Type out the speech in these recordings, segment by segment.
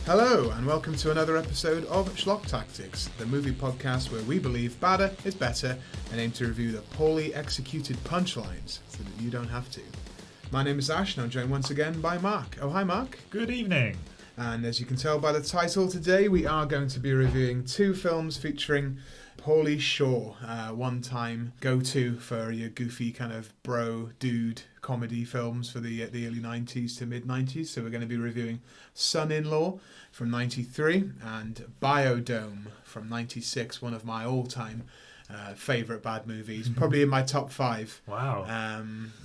Hello, and welcome to another episode of Schlock Tactics, the movie podcast where we believe badder is better and aim to review the poorly executed punchlines so that you don't have to. My name is Ash, and I'm joined once again by Mark. Oh, hi, Mark. Good evening. And as you can tell by the title, today we are going to be reviewing two films featuring Pauly Shore, one-time go-to for your goofy kind of bro dude comedy films for the early 90s to mid-90s. So we're going to be reviewing Son-in-Law from 93 and Biodome from 96, one of my all-time favourite bad movies, probably in my top 5. Wow.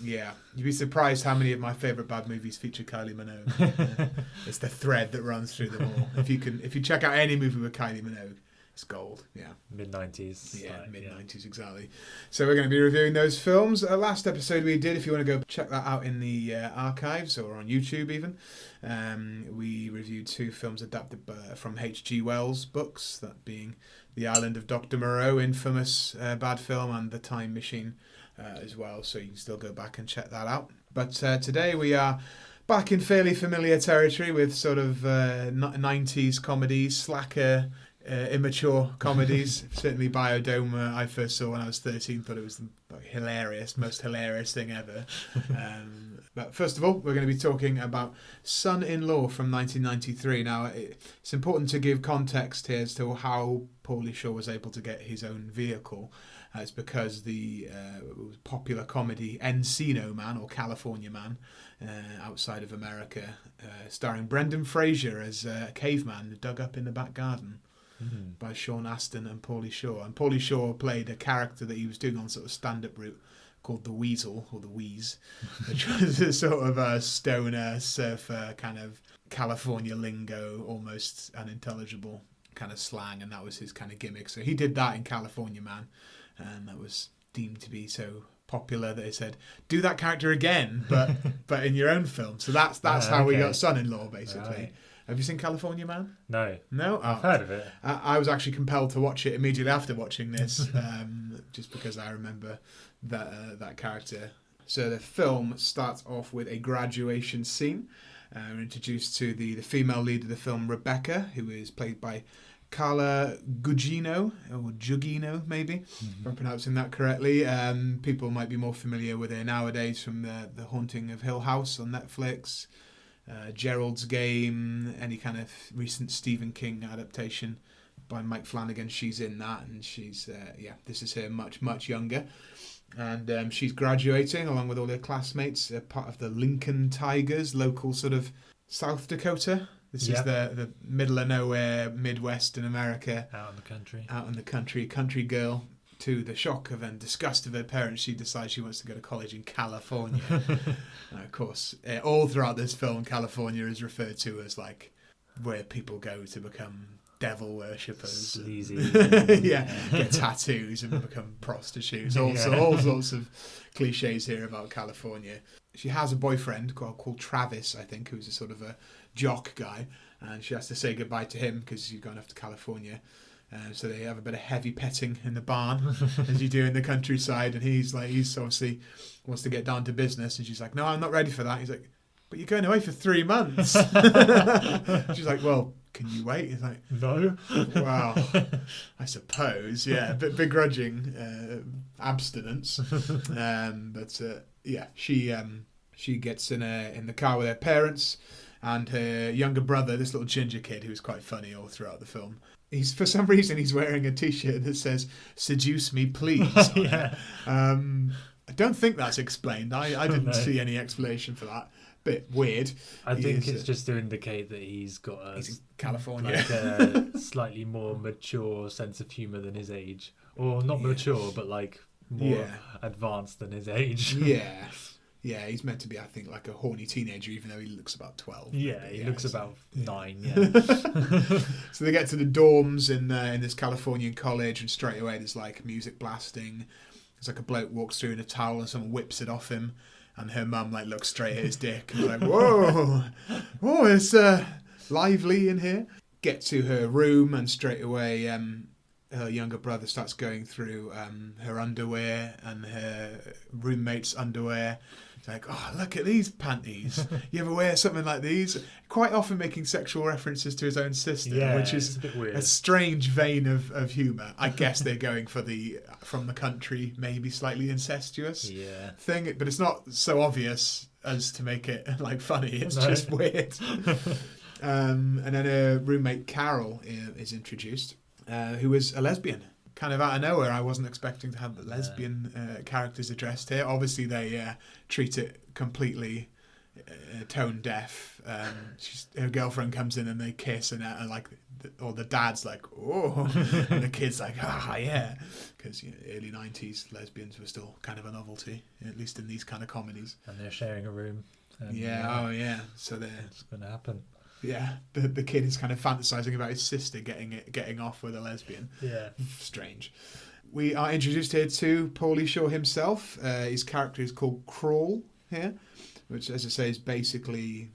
Yeah, you'd be surprised how many of my favourite bad movies feature Kylie Minogue. It's the thread that runs through them all. If you check out any movie with Kylie Minogue, it's gold. Yeah, mid-90s. Yeah, mid-90s, exactly. So we're going to be reviewing those films. Last episode we did, if you want to go check that out in the archives or on YouTube even, we reviewed two films adapted from H.G. Wells' books, that being The Island of Dr. Moreau, infamous bad film, and The Time Machine as well. So you can still go back and check that out. But today we are back in fairly familiar territory with sort of 90s comedies, slacker, immature comedies. Certainly Biodome I first saw when I was 13, thought it was the most hilarious thing ever. But first of all, we're going to be talking about Son-in-Law from 1993. Now, it's important to give context here as to how Pauly Shore was able to get his own vehicle. It's because the popular comedy Encino Man, or California Man, outside of America, starring Brendan Fraser as a caveman dug up in the back garden. By Sean Astin and Pauly Shore. And Pauly Shore played a character that he was doing on sort of stand-up route called the Weasel, or the Wheeze, which was a sort of a stoner, surfer, kind of California lingo, almost unintelligible kind of slang, and that was his kind of gimmick. So he did that in California Man, and that was deemed to be so popular that they said, do that character again, but in your own film. So that's how we got Son-in-Law, basically. Right. Have you seen California Man? No. No? I've heard of it. I was actually compelled to watch it immediately after watching this, just because I remember that character. So the film starts off with a graduation scene. We're introduced to the female lead of the film, Rebecca, who is played by Carla Gugino, or Gugino maybe, if I'm pronouncing that correctly. People might be more familiar with her nowadays from the Haunting of Hill House on Netflix. Gerald's Game, any kind of recent Stephen King adaptation by Mike Flanagan, she's in that, and she's this is her much younger, and she's graduating along with all her classmates, part of the Lincoln Tigers, local sort of South Dakota. This is the middle of nowhere, Midwest in America, out in the country girl. To the shock of and disgust of her parents, she decides she wants to go to college in California. Of course, all throughout this film, California is referred to as like where people go to become devil worshippers. Sleazy. Get tattoos and become prostitutes. All sorts of cliches here about California. She has a boyfriend called Travis, I think, who's a sort of a jock guy, and she has to say goodbye to him because she's going off to California. So they have a bit of heavy petting in the barn, as you do in the countryside. And he's obviously wants to get down to business. And she's like, no, I'm not ready for that. He's like, but you're going away for 3 months. She's like, well, can you wait? He's like, no. Well, I suppose, yeah, a bit begrudging abstinence. She gets in the car with her parents and her younger brother, this little ginger kid who's quite funny all throughout the film. For some reason he's wearing a t-shirt that says "Seduce me, please." I don't think that's explained. I didn't see any explanation for that. Bit weird. I think it's just to indicate that he's in California, like a slightly more mature sense of humour than his age, or not mature, but like more advanced than his age. Yeah, he's meant to be, I think, like a horny teenager, even though he looks about 12. Yeah, he looks about 9, So they get to the dorms in this Californian college, and straight away there's like music blasting. There's like a bloke walks through in a towel and someone whips it off him, and her mum like looks straight at his dick and is like, whoa, it's lively in here. Get to her room, and straight away her younger brother starts going through her underwear and her roommate's underwear. It's like, oh, look at these panties. You ever wear something like these? Quite often making sexual references to his own sister, which is a bit weird. A strange vein of humour. I guess they're going for the from the country, maybe slightly incestuous thing, but it's not so obvious as to make it like funny. It's just weird. And then her roommate Carol is introduced, who is a lesbian. Kind of out of nowhere. I wasn't expecting to have the lesbian characters addressed here. Obviously, they treat it completely tone deaf. Her girlfriend comes in and they kiss, and or the dad's like, oh, and the kid's like, yeah, because early 90s lesbians were still kind of a novelty, at least in these kind of comedies. And they're sharing a room. And, So it's going to happen. Yeah, the kid is kind of fantasizing about his sister getting off with a lesbian. Yeah. Strange. We are introduced here to Pauly Shore himself. His character is called Crawl here, which, as I say, is basically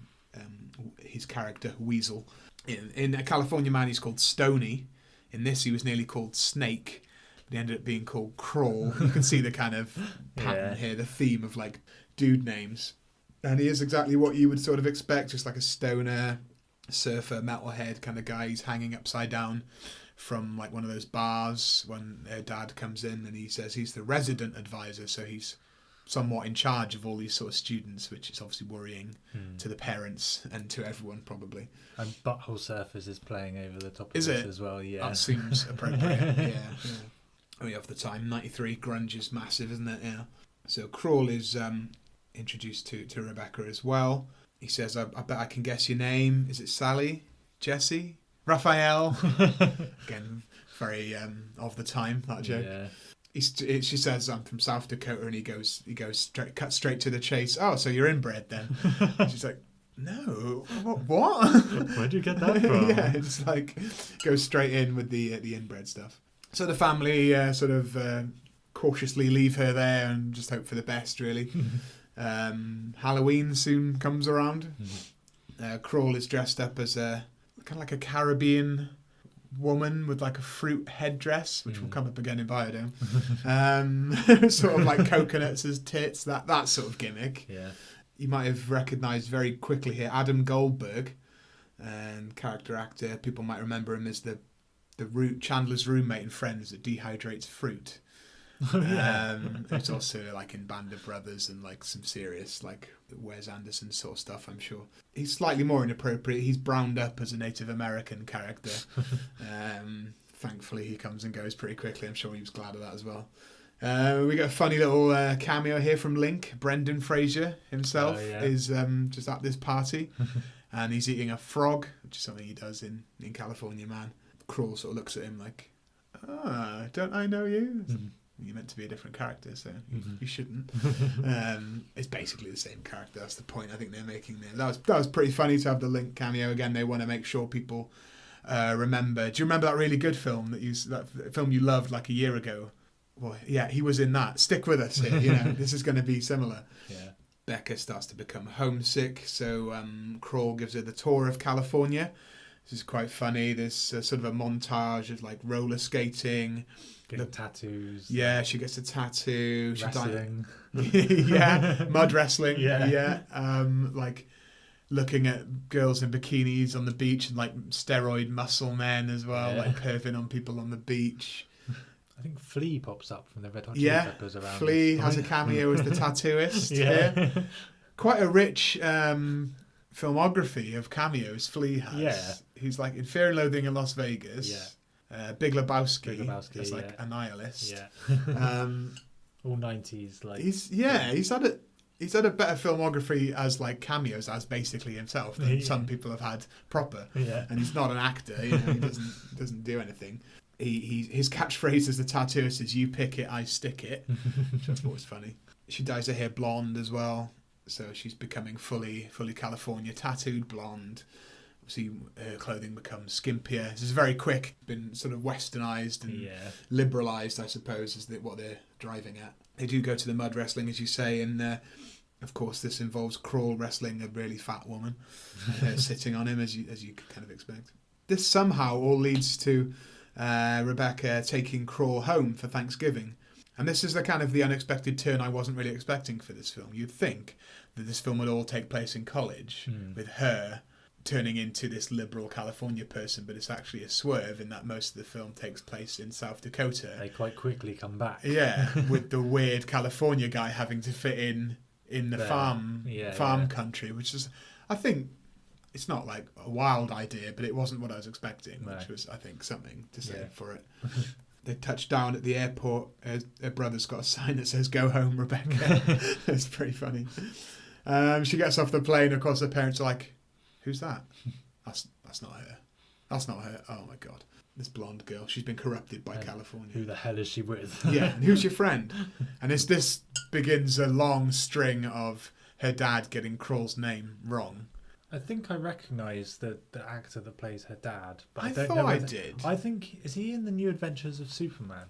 his character, Weasel. In A California Man, he's called Stony. In this, he was nearly called Snake, but he ended up being called Crawl. You can see the kind of pattern here, the theme of like dude names. And he is exactly what you would sort of expect, just like a stoner, surfer, metalhead kind of guy. He's hanging upside down from like one of those bars when her dad comes in, and he says he's the resident advisor, so he's somewhat in charge of all these sort of students, which is obviously worrying to the parents and to everyone probably. And Butthole Surfers is playing over the top of this as well. Yeah, that seems appropriate. yeah. We have the time. 93 grunge is massive, isn't it? Yeah. So Crawl is introduced to Rebecca as well. He says, I bet I can guess your name. Is it Sally? Jesse? Raphael? Again, very of the time, that joke. Yeah. She says, I'm from South Dakota, and he goes cut straight to the chase. Oh, so you're inbred then? She's like, no, what? Where'd you get that from? Yeah, it's like goes straight in with the inbred stuff. So the family sort of cautiously leave her there and just hope for the best, really. Halloween soon comes around. Crawl is dressed up as a kind of like a Caribbean woman with like a fruit headdress, which will come up again in Biodome. Sort of like coconuts as tits, that sort of gimmick. Yeah. You might have recognised very quickly here Adam Goldberg, and character actor. People might remember him as the Chandler's roommate in Friends that dehydrates fruit. It's also like in Band of Brothers and like some serious like Wes Anderson sort of stuff, I'm sure. He's slightly more inappropriate. He's browned up as a Native American character. Thankfully he comes and goes pretty quickly. I'm sure he was glad of that as well. We got a funny little cameo here from Link. Brendan Fraser himself is just at this party and he's eating a frog, which is something he does in California Man. Crawl sort of looks at him like, don't I know you? You're meant to be a different character, so you shouldn't. It's basically the same character. That's the point I think they're making there. That was pretty funny to have the Link cameo again. They want to make sure people remember. Do you remember that really good film that film you loved like a year ago? Well, yeah, he was in that. Stick with us here. This is going to be similar. Yeah. Becca starts to become homesick, so Crawl gives her the tour of California. This is quite funny. There's sort of a montage of like roller skating. Getting tattoos. Yeah, she gets a tattoo. Wrestling. Mud wrestling. Yeah. Like looking at girls in bikinis on the beach and like steroid muscle men as well, like perving on people on the beach. I think Flea pops up from the Red Hot Chili Peppers around. Flea has a cameo as the tattooist. Yeah. Quite a rich filmography of cameos Flea has. Yeah. He's like in Fear and Loathing in Las Vegas. Yeah. Big Lebowski as like a nihilist. Yeah. All 90s like. He's had a better filmography as like cameos as basically himself than some people have had proper. Yeah. And he's not an actor. He doesn't do anything. His catchphrase as the tattooist is "You pick it, I stick it," which I thought was funny. She dyes her hair blonde as well, so she's becoming fully California tattooed blonde. Obviously, her clothing becomes skimpier. This is very quick, been sort of westernized and liberalized, I suppose, is what they're driving at. They do go to the mud wrestling, as you say, and of course, this involves Crawl wrestling a really fat woman, sitting on him, as you kind of expect. This somehow all leads to Rebecca taking Crawl home for Thanksgiving. And this is the unexpected turn I wasn't really expecting for this film. You'd think that this film would all take place in college with her turning into this liberal California person, but it's actually a swerve in that most of the film takes place in South Dakota. They quite quickly come back. Yeah, with the weird California guy having to fit in the farm country, which is, I think, it's not like a wild idea, but it wasn't what I was expecting, which was, I think, something to say for it. They touch down at the airport. Her brother's got a sign that says, "Go home, Rebecca." It's pretty funny. She gets off the plane. Of course, her parents are like, "Who's that?" That's not her. That's not her. Oh my God. This blonde girl. She's been corrupted by California. Who the hell is she with? Yeah. And who's your friend? And this begins a long string of her dad getting Crawl's name wrong. I think I recognise the actor that plays her dad. But I don't thought know I did. I think, is he in the New Adventures of Superman?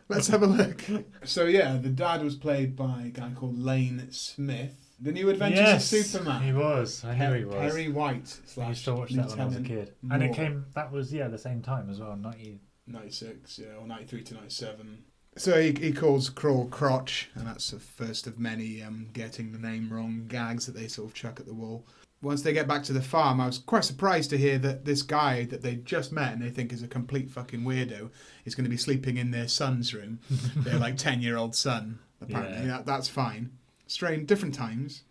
Let's have a look. So yeah, the dad was played by a guy called Lane Smith. The New Adventures of Superman. He was. I knew he was. Perry White. I used to watch that when I was a kid. Moore. And it came, that was, the same time as well, 96, or 93 to 97. So he calls Crawl Crotch, and that's the first of many getting the name wrong gags that they sort of chuck at the wall. Once they get back to the farm, I was quite surprised to hear that this guy that they just met and they think is a complete fucking weirdo is going to be sleeping in their son's room. Their 10-year-old son, apparently. Yeah. That's fine. Strange, different times.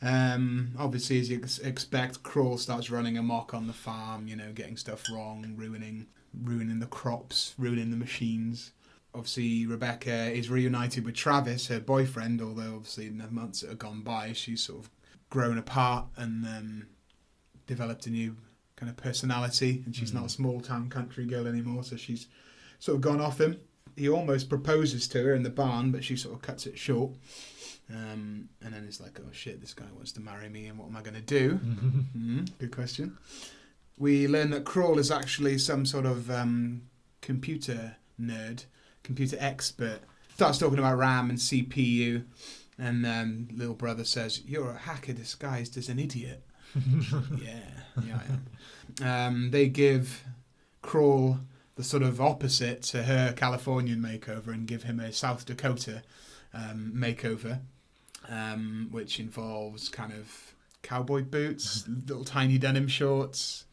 Obviously, as you expect, Crawl starts running amok on the farm, getting stuff wrong, ruining the crops, ruining the machines. Obviously, Rebecca is reunited with Travis, her boyfriend, although obviously in the months that have gone by, she's sort of grown apart and developed a new kind of personality, and she's not a small-town country girl anymore, so she's sort of gone off him. He almost proposes to her in the barn, but she sort of cuts it short. And then it's like, oh shit, this guy wants to marry me, and what am I going to do? Good question. We learn that Crawl is actually some sort of computer nerd, computer expert. Starts talking about RAM and CPU, and little brother says, "You're a hacker disguised as an idiot." Yeah, I am. They give Crawl the sort of opposite to her Californian makeover and give him a South Dakota makeover, which involves kind of cowboy boots, little tiny denim shorts,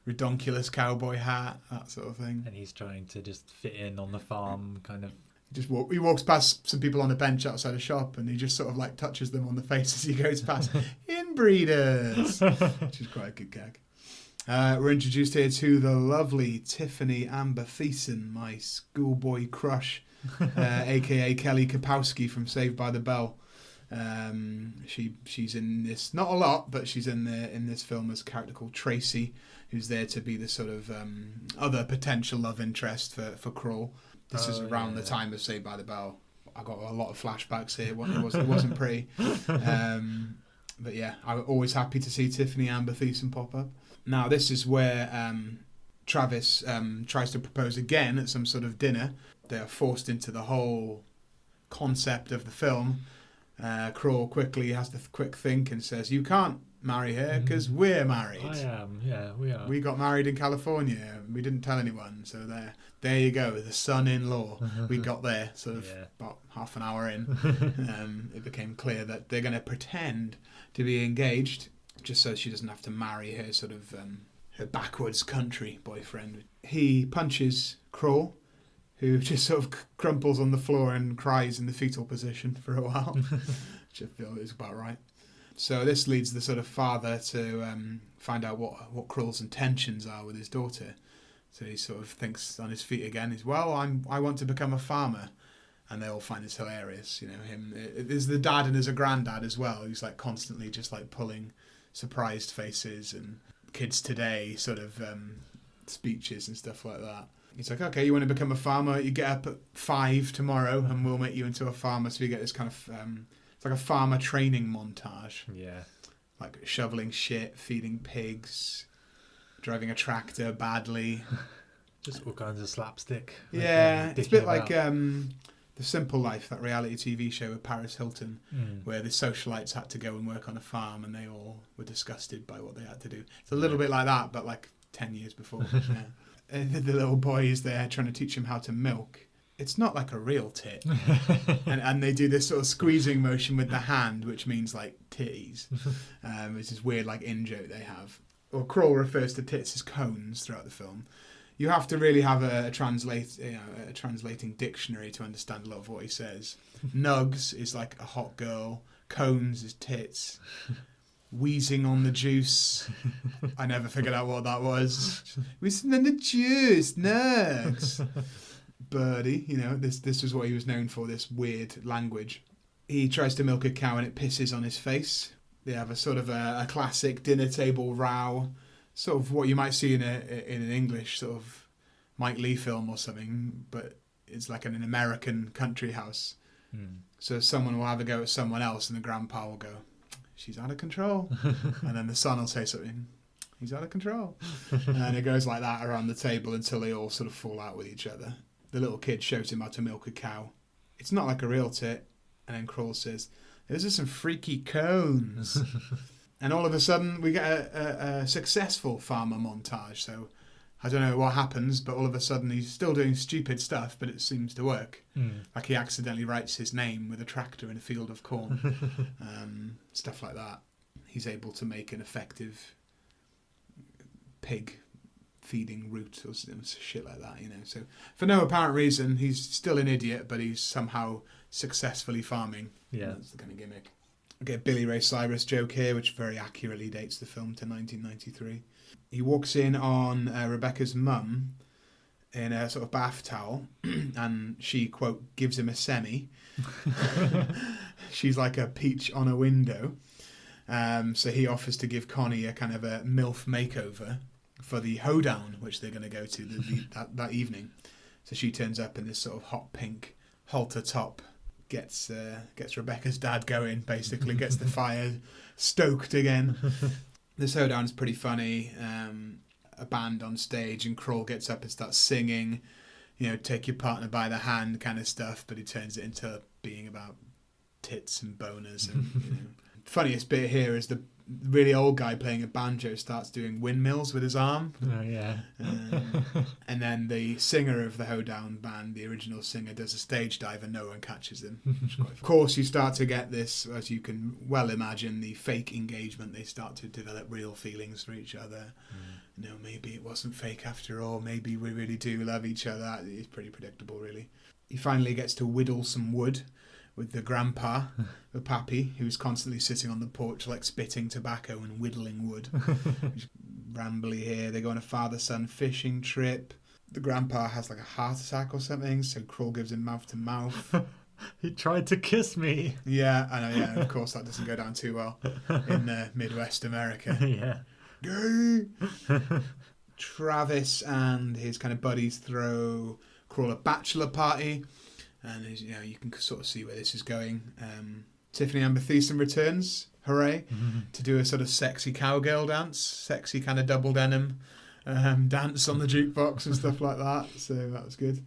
redonkulous cowboy hat, that sort of thing. And he's trying to just fit in on the farm, kind of. He walks past some people on a bench outside a shop, and he just sort of touches them on the face as he goes past. Inbreeders, which is quite a good gag. We're introduced here to the lovely Tiffany Amber Thiessen, my schoolboy crush, aka Kelly Kapowski from Saved by the Bell. She's in this, not a lot, but she's in this film as a character called Tracy, who's there to be the sort of other potential love interest for Crawl. This is around the time of Saved by the Bell. I got a lot of flashbacks here. It wasn't pretty. But yeah, I'm always happy to see Tiffany Amber Thiessen pop up. Now, this is where Travis tries to propose again at some sort of dinner. They are forced into the whole concept of the film. Crawl quickly has the quick think and says, "You can't marry her because we're married." I am, yeah, we are. We got married in California. We didn't tell anyone, so there you go, the son-in-law. We got there sort of about half an hour in. It became clear that they're going to pretend to be engaged just so she doesn't have to marry her sort of her backwards country boyfriend. He punches Crawl, who just sort of crumples on the floor and cries in the fetal position for a while, which I feel is about right. So this leads the sort of father to find out what Crawl's intentions are with his daughter. So he sort of thinks on his feet again. He's, I want to become a farmer. And they all find this hilarious. There's the dad and there's a granddad as well. Who's constantly just pulling surprised faces and kids today sort of speeches and stuff like that. He's like, okay, you want to become a farmer? You get up at 5 tomorrow and we'll make you into a farmer. So you get this kind of, it's like a farmer training montage. Yeah. Like shoveling shit, feeding pigs, driving a tractor badly. Just all kinds of slapstick. Yeah, it's a bit like The Simple Life, that reality TV show with Paris Hilton, where the socialites had to go and work on a farm and they all were disgusted by what they had to do. It's a little bit like that, but 10 years before. Yeah. the little boy is there trying to teach him how to milk. It's not like a real tit. and they do this sort of squeezing motion with the hand, which means like titties. It's this weird like in-joke they have. Or Kroll refers to tits as cones throughout the film. You have to really have a translating dictionary to understand a lot of what he says. Nugs is like a hot girl. Cones is tits. Wheezing on the juice. I never figured out what that was. Wheezing on the juice, nugs. Birdie, this was what he was known for, this weird language. He tries to milk a cow and it pisses on his face. They have a sort of a classic dinner table row, sort of what you might see in an English sort of Mike Leigh film or something, but it's like in an American country house. So someone will have a go at someone else and the grandpa will go, she's out of control. And then the son will say something, he's out of control. And it goes like that around the table until they all sort of fall out with each other. The little kid shows him how to milk a cow. It's not like a real tit. And then Kroll says, those are some freaky cones. And all of a sudden we get a successful farmer montage. So I don't know what happens, but all of a sudden he's still doing stupid stuff, but it seems to work. Like he accidentally writes his name with a tractor in a field of corn. Stuff like that. He's able to make an effective pig feeding route or shit like that, So for no apparent reason, he's still an idiot, but he's somehow successfully farming. Yeah. That's the kind of gimmick. I get a Billy Ray Cyrus joke here, which very accurately dates the film to 1993. He walks in on Rebecca's mum in a sort of bath towel, and she, quote, gives him a semi. She's like a peach on a window. So he offers to give Connie a kind of a MILF makeover for the hoedown, which they're going to go to that evening. So she turns up in this sort of hot pink halter top, gets Rebecca's dad going, basically, gets the fire stoked again. This hoedown is pretty funny. A band on stage, and Kroll gets up and starts singing, take your partner by the hand kind of stuff, but he turns it into being about tits and boners. And funniest bit here is the really old guy playing a banjo starts doing windmills with his arm. Oh, yeah. And then the singer of the hoedown band, the original singer, does a stage dive and no one catches him. Of course, you start to get this, as you can well imagine, the fake engagement. They start to develop real feelings for each other. Maybe it wasn't fake after all. Maybe we really do love each other. It's pretty predictable, really. He finally gets to whittle some wood with the grandpa, the pappy, who's constantly sitting on the porch like spitting tobacco and whittling wood. Rambly here. They go on a father-son fishing trip. The grandpa has like a heart attack or something, so Kroll gives him mouth to mouth. He tried to kiss me. Yeah, I know, yeah. Of course, that doesn't go down too well in Midwest America. Yeah. Gay! Travis and his kind of buddies throw Kroll a bachelor party. And you can sort of see where this is going. Tiffany Amber Thiessen returns, hooray, to do a sort of sexy cowgirl dance, sexy kind of double denim dance on the jukebox and stuff like that. So that was good.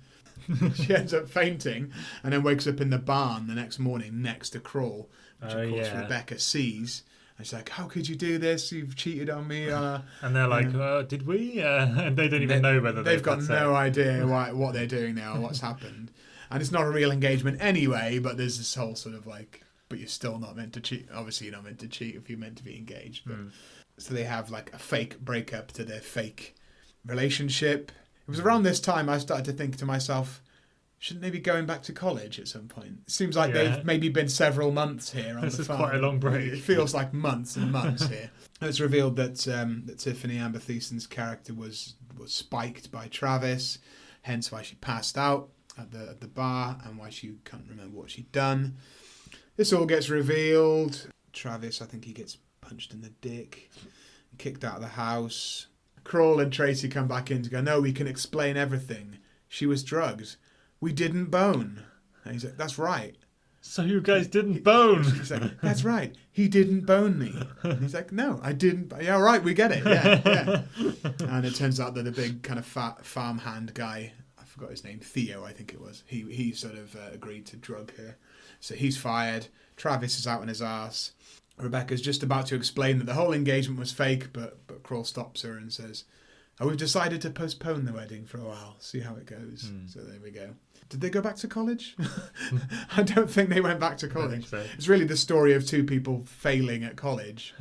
She ends up fainting and then wakes up in the barn the next morning next to Kroll, which of course Rebecca sees. And she's like, how could you do this? You've cheated on me. And they're like, did we? And they don't even know whether they've got no idea what they're doing now or what's happened. And it's not a real engagement anyway, but there's this whole sort of like, but you're still not meant to cheat. Obviously, you're not meant to cheat if you're meant to be engaged. But so they have like a fake breakup to their fake relationship. It was around this time I started to think to myself, shouldn't they be going back to college at some point? It seems like they've maybe been several months here on the farm. This is quite a long break. It feels like months and months here. It's revealed that Tiffany Amber Thiessen's character was spiked by Travis, hence why she passed out at the bar and why she can't remember what she'd done. This all gets revealed. Travis, I think he gets punched in the dick, kicked out of the house. Kroll and Tracy come back in to go, no, we can explain everything. She was drugged. We didn't bone. And he's like, that's right. So you guys didn't bone? He's like, that's right. He didn't bone me. And he's like, no, I didn't. Yeah, right, we get it. Yeah. And it turns out that a big kind of fat farmhand guy, I forgot his name, Theo, I think it was. He sort of agreed to drug her. So he's fired. Travis is out on his ass. Rebecca's just about to explain that the whole engagement was fake, but Kroll stops her and says, Oh, we've decided to postpone the wedding for a while, see how it goes. So there we go. Did they go back to college? I don't think they went back to college. So. It's really the story of two people failing at college,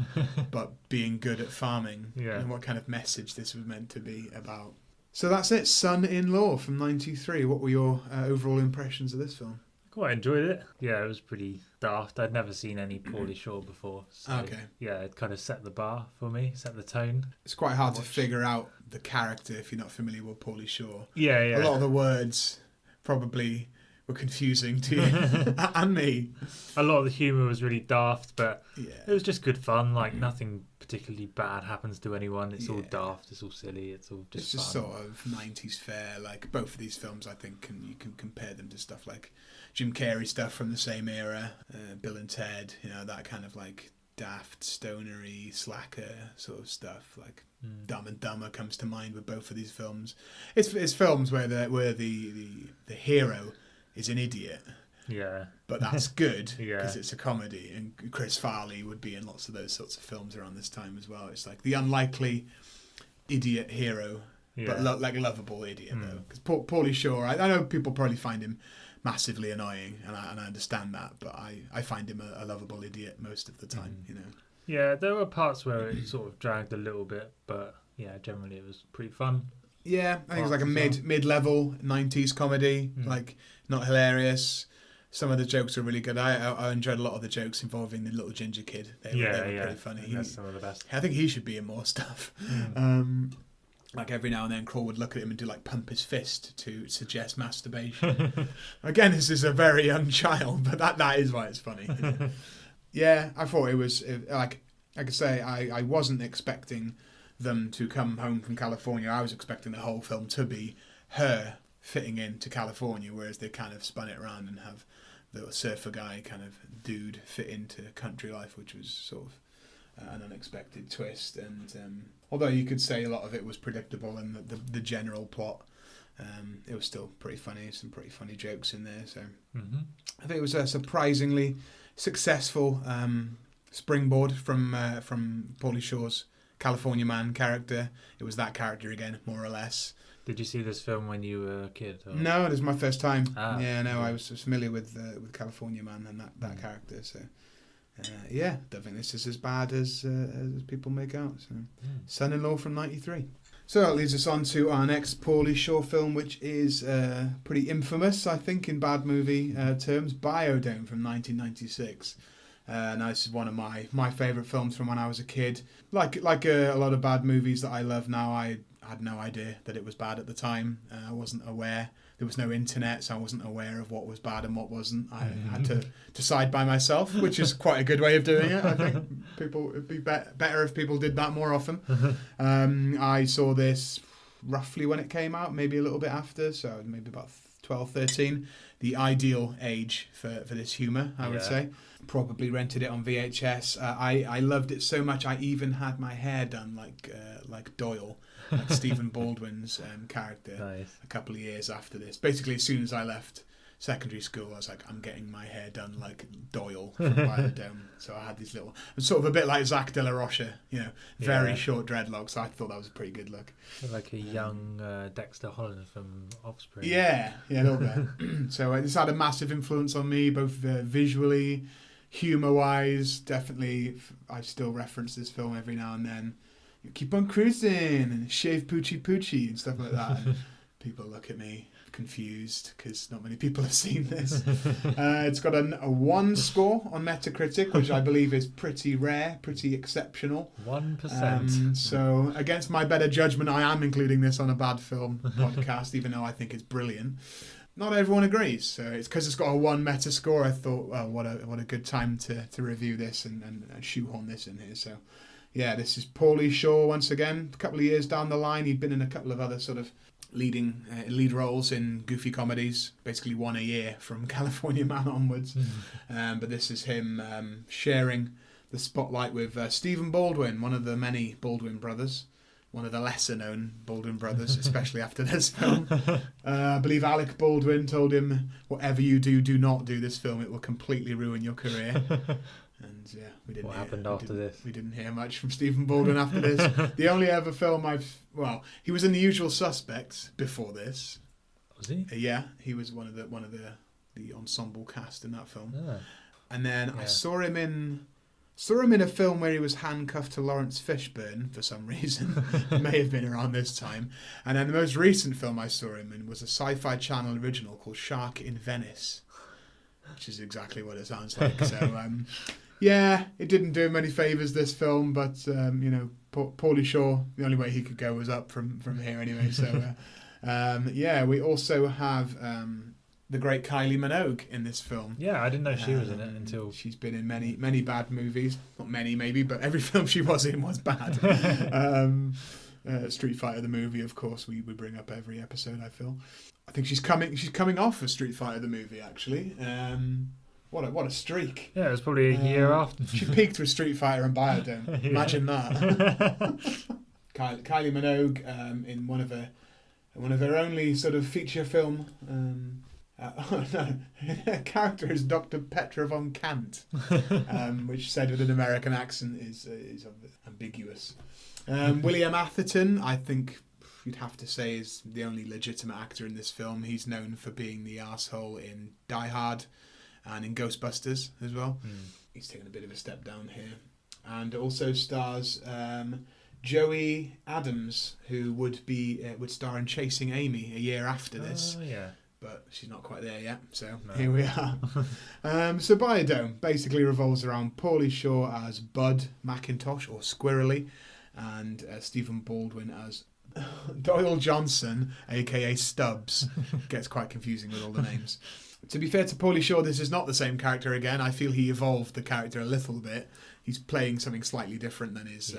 but being good at farming, and what kind of message this was meant to be about. So that's it, Son-in-Law from 93. What were your overall impressions of this film? Quite enjoyed it. Yeah, it was pretty daft. I'd never seen any Pauly Shore before. So, yeah, it kind of set the bar for me, set the tone. It's quite hard to figure out the character if you're not familiar with Pauly Shore. Yeah. A lot of the words probably were confusing to you and me. A lot of the humour was really daft, but it was just good fun. Like, nothing particularly bad happens to anyone. It's all daft, it's all silly, it's all just It's just fun. sort of 90s fare. Like, both of these films, I think, you can compare them to stuff like Jim Carrey stuff from the same era, Bill and Ted, that kind of like daft, stonery, slacker sort of stuff. Like Dumb and Dumber comes to mind with both of these films. It's films where the hero is an idiot. Yeah. But that's good because it's a comedy, and Chris Farley would be in lots of those sorts of films around this time as well. It's like the unlikely idiot hero, but like lovable idiot though. Because Pauly Shore, I know people probably find him massively annoying, and I understand that, but I find him a lovable idiot most of the time. Yeah, there were parts where it sort of dragged a little bit, but yeah, generally it was pretty fun. Yeah, I think it was like a mid-level 90s comedy, like not hilarious. Some of the jokes were really good. I enjoyed a lot of the jokes involving the little ginger kid. They were pretty funny. That's some of the best. I think he should be in more stuff. Like every now and then, Crawl would look at him and do like pump his fist to suggest masturbation. Again, this is a very young child, but that is why it's funny. Yeah, I thought it was like I say, I wasn't expecting them to come home from California. I was expecting the whole film to be her fitting into California, whereas they kind of spun it around and have the surfer guy kind of dude fit into country life, which was sort of an unexpected twist. And although you could say a lot of it was predictable and the general plot, it was still pretty funny. Some pretty funny jokes in there. So I think it was a surprisingly successful springboard from Pauly Shore's California Man character. It was that character again, more or less. Did you see this film when you were a kid? Or? No, it was my first time. I was familiar with California Man and that character. So, don't think this is as bad as people make out. So, Son-in-Law from 93. So that leads us on to our next Pauly Shore film, which is pretty infamous, I think, in bad movie terms. Biodome from 1996. Now this is one of my favourite films from when I was a kid. Like a lot of bad movies that I love now, I had no idea that it was bad at the time. I wasn't aware. There was no internet, so I wasn't aware of what was bad and what wasn't. I had to decide by myself, which is quite a good way of doing it. I think it'd be better if people did that more often. I saw this roughly when it came out, maybe a little bit after, so maybe about 12, 13. The ideal age for this humour, I would say. Probably rented it on VHS. I loved it so much, I even had my hair done like Doyle, like Stephen Baldwin's character, a couple of years after this. Basically, as soon as I left secondary school, I was like, I'm getting my hair done like Doyle from Biodome. So I had these little, sort of a bit like Zach De La Rocha, very short dreadlocks. So I thought that was a pretty good look. Like a young Dexter Holland from Offspring. Yeah, a little bit. So it's had a massive influence on me, both visually, humour-wise. Definitely, I still reference this film every now and then. You keep on cruising and shave Poochie Poochie and stuff like that. And people look at me confused because not many people have seen this. It's got a 1 score on Metacritic, which I believe is pretty rare, pretty exceptional. 1%. So against my better judgment, I am including this on a bad film podcast, even though I think it's brilliant. Not everyone agrees, so it's because it's got a 1 meta score. I thought, well, what a good time to review this and shoehorn this in here. So yeah, this is Pauly Shore once again. A couple of years down the line, he'd been in a couple of other sort of lead roles in goofy comedies, basically one a year from California Man onwards. But this is him sharing the spotlight with Stephen Baldwin, one of the many Baldwin brothers, one of the lesser known Baldwin brothers, especially after this film. I believe Alec Baldwin told him, whatever you do, do not do this film, it will completely ruin your career. And yeah, we didn't. What happened after this? We didn't hear much from Stephen Baldwin after this. The only other film he was in The Usual Suspects before this. Was he? Yeah, he was one of the ensemble cast in that film. Ah. And then I saw him in a film where he was handcuffed to Lawrence Fishburne for some reason. It may have been around this time. And then the most recent film I saw him in was a Sci-Fi Channel original called Shark in Venice, which is exactly what it sounds like. So, yeah, it didn't do him any favours, this film, but, Pauly Shore, the only way he could go was up from here anyway. So, we also have the great Kylie Minogue in this film. Yeah, I didn't know she was in it until... She's been in many bad movies. Not many, maybe, but every film she was in was bad. Street Fighter the movie, of course, we bring up every episode, I feel. I think she's coming off of Street Fighter the movie, actually. What a streak. Yeah, it was probably a year after. She peaked with Street Fighter and Biodome. Yeah. Imagine that. Kylie Minogue in one of her only sort of feature film. Her character is Dr. Petra von Kant, which said with an American accent is ambiguous. William Atherton, I think you'd have to say, is the only legitimate actor in this film. He's known for being the arsehole in Die Hard and in Ghostbusters as well. He's taken a bit of a step down here. And also stars Joey Adams, who would star in Chasing Amy a year after this. Oh, yeah. But she's not quite there yet, so Here we are. So Biodome basically revolves around Pauly Shore as Bud McIntosh, or Squirrely, and Stephen Baldwin as Doyle Johnson, a.k.a. Stubbs. Gets quite confusing with all the names. To be fair to Pauly Shore, this is not the same character again. I feel he evolved the character a little bit. He's playing something slightly different than his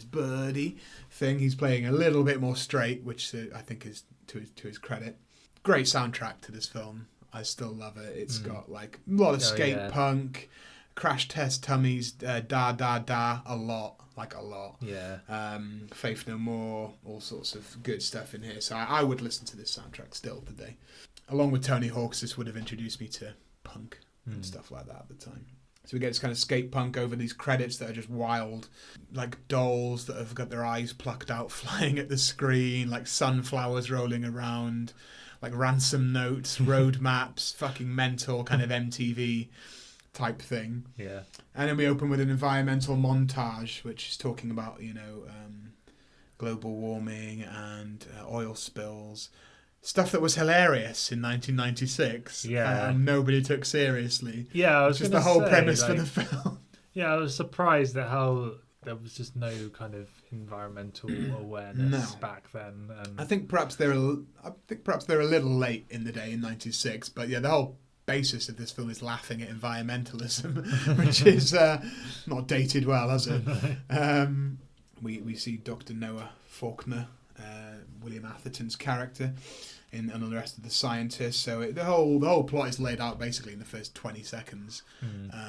birdie thing. He's playing a little bit more straight, which I think is to his credit. Great soundtrack to this film. I still love it. It's got like a lot of skate punk, Crash Test Tummies, Da Da Da, a lot. Yeah. Faith No More, all sorts of good stuff in here. So I would listen to this soundtrack still today. Along with Tony Hawk's, this would have introduced me to punk and stuff like that at the time. So we get this kind of skate punk over these credits that are just wild, like dolls that have got their eyes plucked out flying at the screen, like sunflowers rolling around, like ransom notes, road maps, fucking mental kind of MTV type thing. Yeah. And then we open with an environmental montage, which is talking about, global warming and oil spills. Stuff that was hilarious in 1996. Yeah. Nobody took seriously. Yeah, I was just the whole premise for the film. Yeah, I was surprised at how there was just no kind of environmental awareness back then. And I think perhaps they're a little late in the day in 96, but yeah, the whole basis of this film is laughing at environmentalism, which is not dated well, has it? We see Dr. Noah Faulkner, William Atherton's character, and the rest of the scientists. So the whole plot is laid out basically in the first 20 seconds.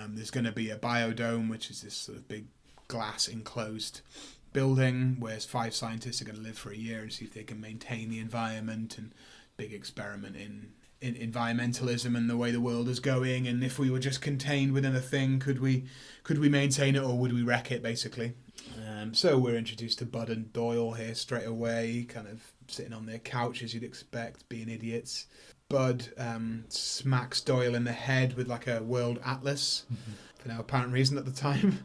There's going to be a biodome, which is this sort of big glass enclosed building where 5 scientists are going to live for a year and see if they can maintain the environment, and big experiment in environmentalism and the way the world is going, and if we were just contained within a thing, could we maintain it, or would we wreck it, basically. So we're introduced to Bud and Doyle here straight away, kind of sitting on their couch as you'd expect, being idiots. Bud smacks Doyle in the head with like a world atlas for no apparent reason at the time.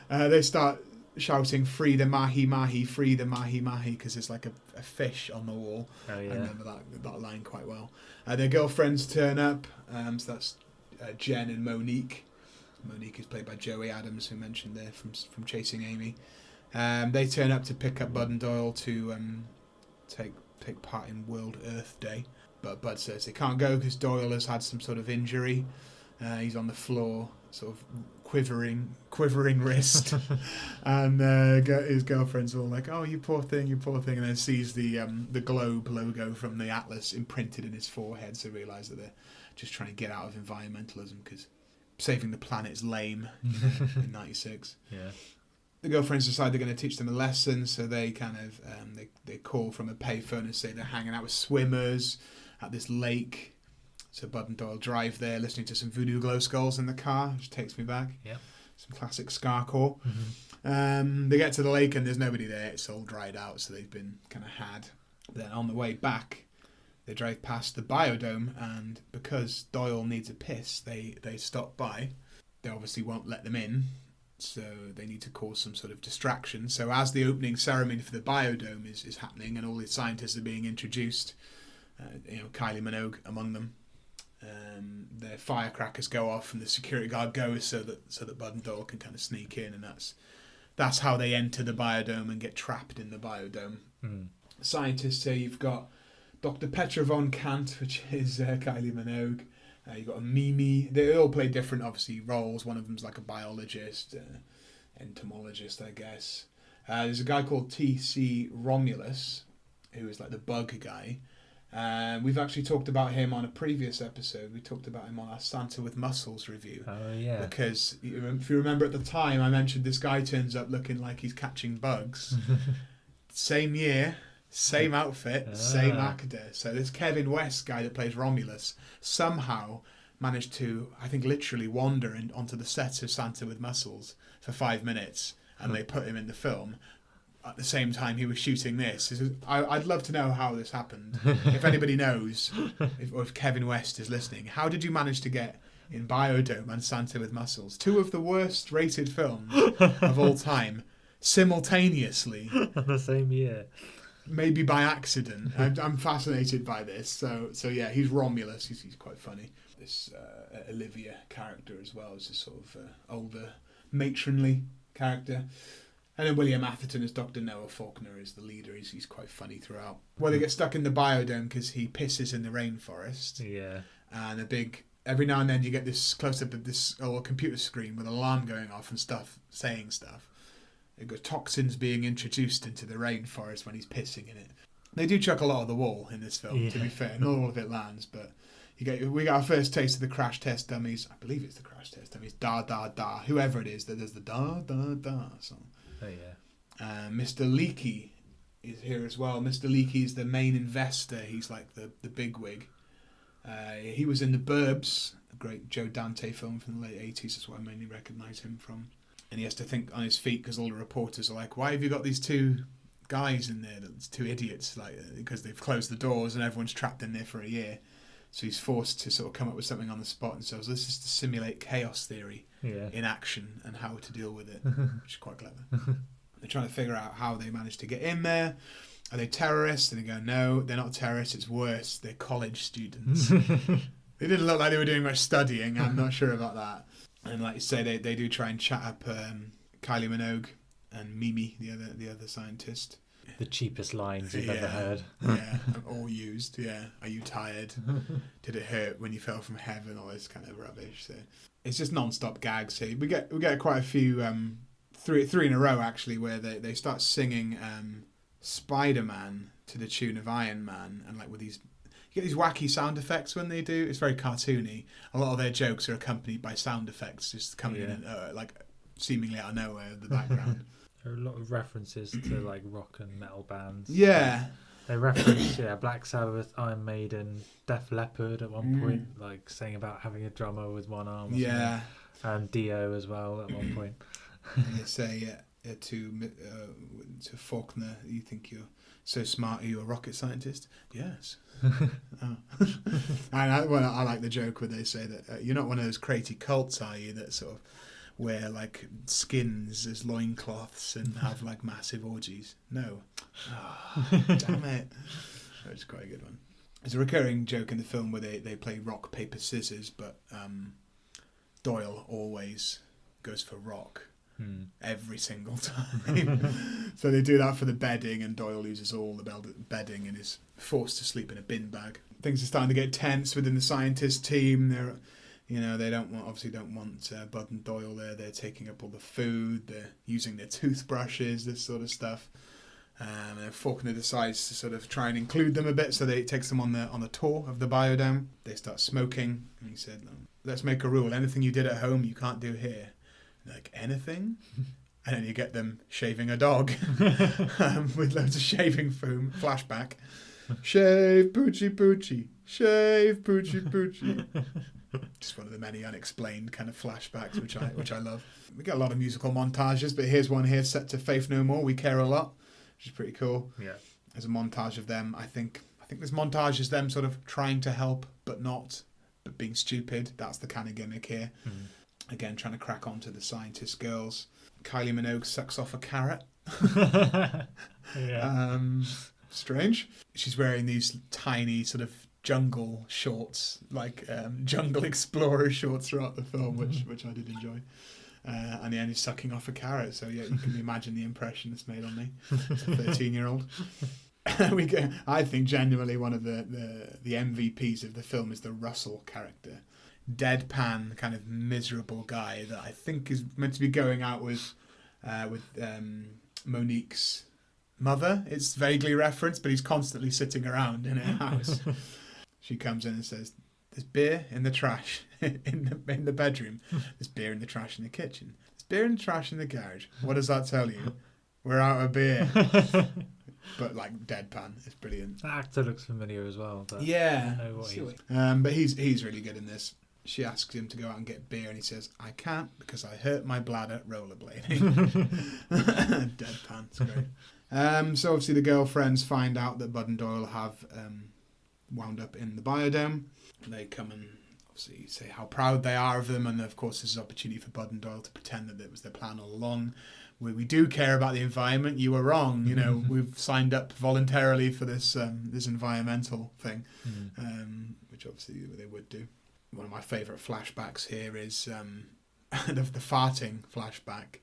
They start shouting, "Free the mahi mahi, free the mahi mahi," because there's like a fish on the wall. Oh, yeah. I remember that line quite well. Their girlfriends turn up, so that's Jen and Monique. Monique is played by Joey Adams, who mentioned there from Chasing Amy. They turn up to pick up Bud and Doyle to take part in World Earth Day, but Bud says they can't go because Doyle has had some sort of injury. He's on the floor, sort of quivering wrist, and his girlfriend's all like, "Oh, you poor thing," and then sees the globe logo from the atlas imprinted in his forehead, so realise that they're just trying to get out of environmentalism because saving the planet is lame in 96. Yeah. The girlfriends decide they're going to teach them a lesson, so they kind of they call from a payphone and say they're hanging out with swimmers at this lake. So Bud and Doyle drive there, listening to some Voodoo Glow Skulls in the car, which takes me back. Yeah. Some classic scarcore. They get to the lake and there's nobody there. It's all dried out, so they've been kind of had. Then on the way back, they drive past the biodome, and because Doyle needs a piss, they stop by. They obviously won't let them in, so they need to cause some sort of distraction. So as the opening ceremony for the biodome is happening and all the scientists are being introduced, Kylie Minogue among them, their firecrackers go off and the security guard goes so that Bud and Doyle can kind of sneak in, and that's how they enter the biodome and get trapped in the biodome. Scientists say you've got Dr. Petra von Kant, which is Kylie Minogue. You've got a Mimi. They all play different, obviously, roles. One of them's like a biologist, entomologist, I guess. There's a guy called T.C. Romulus, who is like the bug guy. We've actually talked about him on a previous episode. We talked about him on our Santa with Muscles review. Oh, yeah. Because if you remember at the time, I mentioned this guy turns up looking like he's catching bugs. Same year, same outfit, same actor. So this Kevin West guy that plays Romulus somehow managed to, I think, literally wander onto the set of Santa with Muscles for 5 minutes, and they put him in the film at the same time he was shooting this. I'd love to know how this happened. If anybody knows, or if Kevin West is listening, how did you manage to get in Biodome and Santa with Muscles, two of the worst rated films of all time, simultaneously in the same year? Maybe by accident. I'm fascinated by this. So yeah, he's Romulus. He's quite funny. This Olivia character as well is a sort of older, matronly character. And then William Atherton as Dr. Noah Faulkner is the leader. He's quite funny throughout. Well, they get stuck in the biodome because he pisses in the rainforest. Yeah. And every now and then you get this close-up of this little computer screen with an alarm going off and stuff, saying stuff. They've got toxins being introduced into the rainforest when he's pissing in it. They do chuck a lot of the wall in this film, to be fair. Not all of it lands, but we got our first taste of the crash test dummies. I believe it's the crash test dummies. Da, da, da. Whoever it is that does the da, da, da song. Oh, yeah. Mr. Leakey is here as well. Mr. Leakey is the main investor. He's like the bigwig. He was in The Burbs, a great Joe Dante film from the late 80s. That's what I mainly recognise him from. And he has to think on his feet because all the reporters are like, why have you got these two guys in there, that's two idiots, because they've closed the doors and everyone's trapped in there for a year. So he's forced to sort of come up with something on the spot and says, this is to simulate chaos theory in action and how to deal with it, which is quite clever. They're trying to figure out how they managed to get in there. Are they terrorists? And they go, no, they're not terrorists, it's worse, they're college students. They didn't look like they were doing much studying, I'm not sure about that. And like you say, they do try and chat up Kylie Minogue and Mimi, the other scientist. The cheapest lines you've ever heard. Yeah, all used. Yeah, are you tired? Did it hurt when you fell from heaven? All this kind of rubbish. So it's just non-stop gags here. We get quite a few, three in a row actually, where they start singing Spider-Man to the tune of Iron Man, and like with these. You get these wacky sound effects when they do. It's very cartoony. A lot of their jokes are accompanied by sound effects just coming in like seemingly out of nowhere in the background. There are a lot of references to like rock and metal bands. Yeah. They reference Black Sabbath, Iron Maiden, Def Leppard at one point, like saying about having a drummer with one arm. Yeah. And Dio as well at one point. They say to Faulkner, you think you're so smart, are you a rocket scientist? Yes. Oh. And I like the joke where they say that you're not one of those crazy cults, are you, that sort of wear like skins as loincloths and have like massive orgies? No. Oh, damn it. That's quite a good one. There's a recurring joke in the film where they play rock, paper, scissors, but Doyle always goes for rock. Every single time. So they do that for the bedding, and Doyle loses all the bedding and is forced to sleep in a bin bag. Things are starting to get tense within the scientist team. They don't want Bud and Doyle there. They're taking up all the food. They're using their toothbrushes, this sort of stuff. And Faulkner decides to sort of try and include them a bit, so he takes them on the tour of the biodome. They start smoking, and he said, "Let's make a rule. Anything you did at home, you can't do here." Like, anything? And then you get them shaving a dog with loads of shaving foam. Flashback. Shave, poochie, poochie. Shave, Poochie. Just one of the many unexplained kind of flashbacks, which I love. We get a lot of musical montages, but here's one here set to Faith No More, We Care a Lot, which is pretty cool. Yeah. There's a montage of them. I think this montage is them sort of trying to help, but being stupid. That's the kind of gimmick here. Again, trying to crack on to the scientist girls. Kylie Minogue sucks off a carrot. Yeah. Strange. She's wearing these tiny sort of jungle shorts, like jungle explorer shorts throughout the film, which I did enjoy. And the end is sucking off a carrot. So yeah, you can imagine the impression it's made on me as a 13-year-old. I think genuinely one of the MVPs of the film is the Russell character. Deadpan, kind of miserable guy that I think is meant to be going out with Monique's mother. It's vaguely referenced, but he's constantly sitting around in her house. She comes in and says, "There's beer in the trash in the bedroom. There's beer in the trash in the kitchen. There's beer in the trash in the garage. What does that tell you? We're out of beer." But like deadpan, it's brilliant. That actor looks familiar as well. But yeah, I don't know what he's... but he's really good in this. She asks him to go out and get beer, and he says, "I can't because I hurt my bladder rollerblading." Deadpan, it's great. So obviously the girlfriends find out that Bud and Doyle have wound up in the biodome. They come and obviously say how proud they are of them, and of course this is an opportunity for Bud and Doyle to pretend that it was their plan all along. We do care about the environment. You were wrong. You know, we've signed up voluntarily for this this environmental thing, which obviously they would do. One of my favourite flashbacks here is the farting flashback.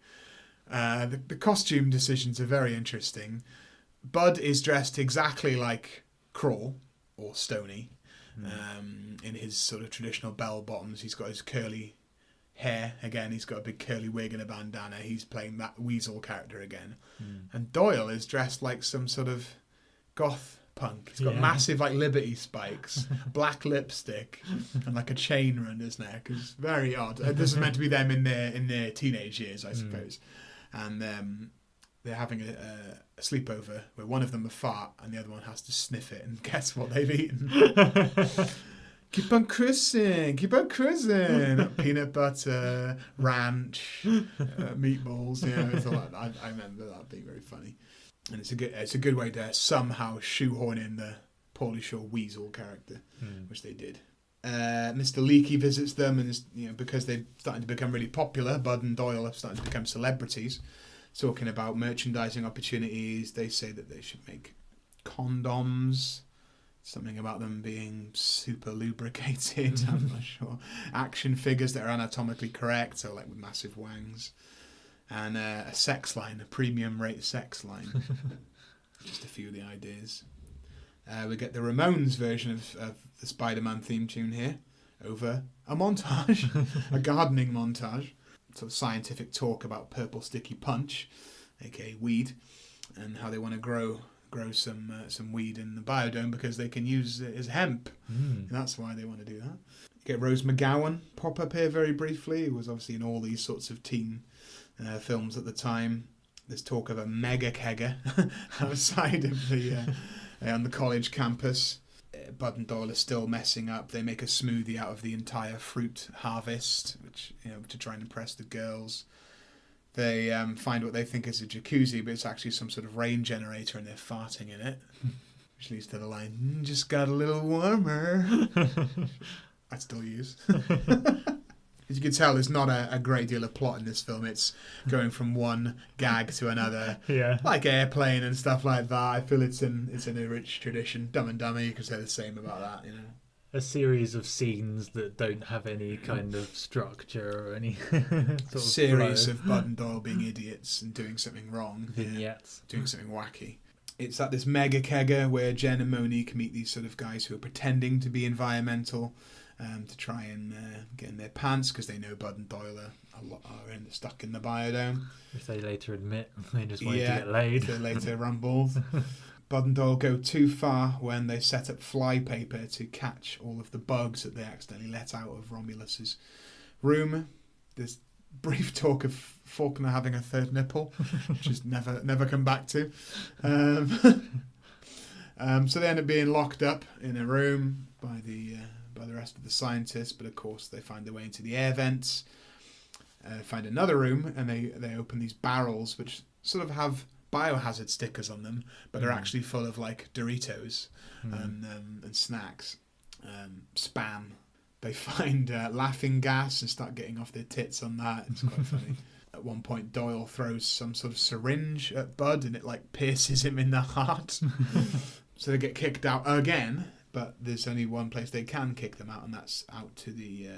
The costume decisions are very interesting. Bud is dressed exactly like Crawl or Stoney in his sort of traditional bell bottoms. He's got his curly hair again. He's got a big curly wig and a bandana. He's playing that Weasel character again. And Doyle is dressed like some sort of goth punk. He's got massive like Liberty spikes, black lipstick, and like a chain around his neck. It's very odd. This is meant to be them in their teenage years, I suppose. And they're having a sleepover where one of them will fart and the other one has to sniff it and guess what they've eaten. Keep on cruising. Peanut butter, ranch, meatballs. You know, it's a lot. I remember that being very funny, and it's a good way to somehow shoehorn in the Pauly Shore Weasel character, which they did. Mr. Leakey visits them, and because they're starting to become really popular, Bud and Doyle are starting to become celebrities. Talking about merchandising opportunities, they say that they should make condoms. Something about them being super lubricated, I'm not sure. Action figures that are anatomically correct, so like with massive wangs. And a sex line, a premium rate sex line. Just a few of the ideas. We get the Ramones version of the Spider-Man theme tune here over a montage, a gardening montage. Sort of scientific talk about purple sticky punch, aka weed, and how they want to grow some weed in the biodome because they can use it as hemp. And that's why they want to do that. You get Rose McGowan pop up here very briefly. It was obviously in all these sorts of teen films at the time. There's talk of a mega kegger outside of the on the college campus. Bud and Doyle are still messing up. They make a smoothie out of the entire fruit harvest, which to try and impress the girls. They find what they think is a jacuzzi, but it's actually some sort of rain generator, and they're farting in it, which leads to the line, "Just got a little warmer." I still use. As you can tell, there's not a great deal of plot in this film. It's going from one gag to another, like Airplane and stuff like that. I feel it's in a rich tradition. Dumb and Dumber, you could say the same about that, A series of scenes that don't have any kind of structure or any sort of series flow. of Bud and Doyle being idiots and doing something wrong. Vignettes. Doing something wacky. It's at this mega kegger where Jen and Monique meet these sort of guys who are pretending to be environmental to try and get in their pants because they know Bud and Doyle are stuck in the biodome. If they later admit they just wanted to get laid. They later rumbled. Bud and Doyle go too far when they set up flypaper to catch all of the bugs that they accidentally let out of Romulus's room. There's brief talk of Faulkner having a third nipple, which is never come back to. So they end up being locked up in a room by the rest of the scientists, but of course they find their way into the air vents, find another room, and they open these barrels which sort of have biohazard stickers on them, but are actually full of like Doritos and snacks, spam. They find laughing gas and start getting off their tits on that. It's quite funny. At one point, Doyle throws some sort of syringe at Bud, and it like pierces him in the heart. So they get kicked out again, but there's only one place they can kick them out, and that's out to the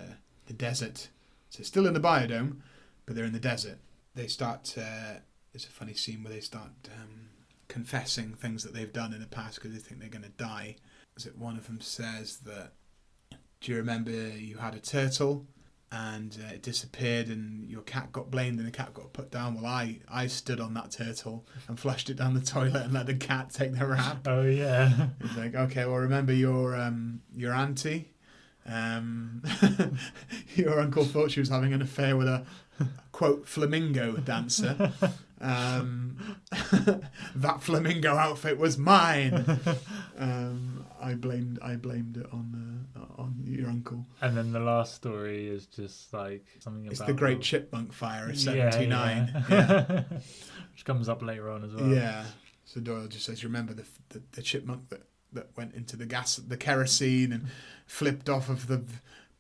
desert. So still in the biodome, but they're in the desert. They start. There's a funny scene where they start confessing things that they've done in the past because they think they're going to die. So one of them says that, "Do you remember you had a turtle and it disappeared and your cat got blamed and the cat got put down? Well, I stood on that turtle and flushed it down the toilet and let the cat take the rap." Oh yeah. He's like, "Okay, well, remember your auntie? Your uncle thought she was having an affair with a quote flamingo dancer. That flamingo outfit was mine. I blamed it on your uncle." And then the last story is just like something about... It's the Great Chipmunk Fire of 79. Yeah. Which comes up later on as well. Yeah. So Doyle just says, "You remember the chipmunk that went into the kerosene and flipped off of the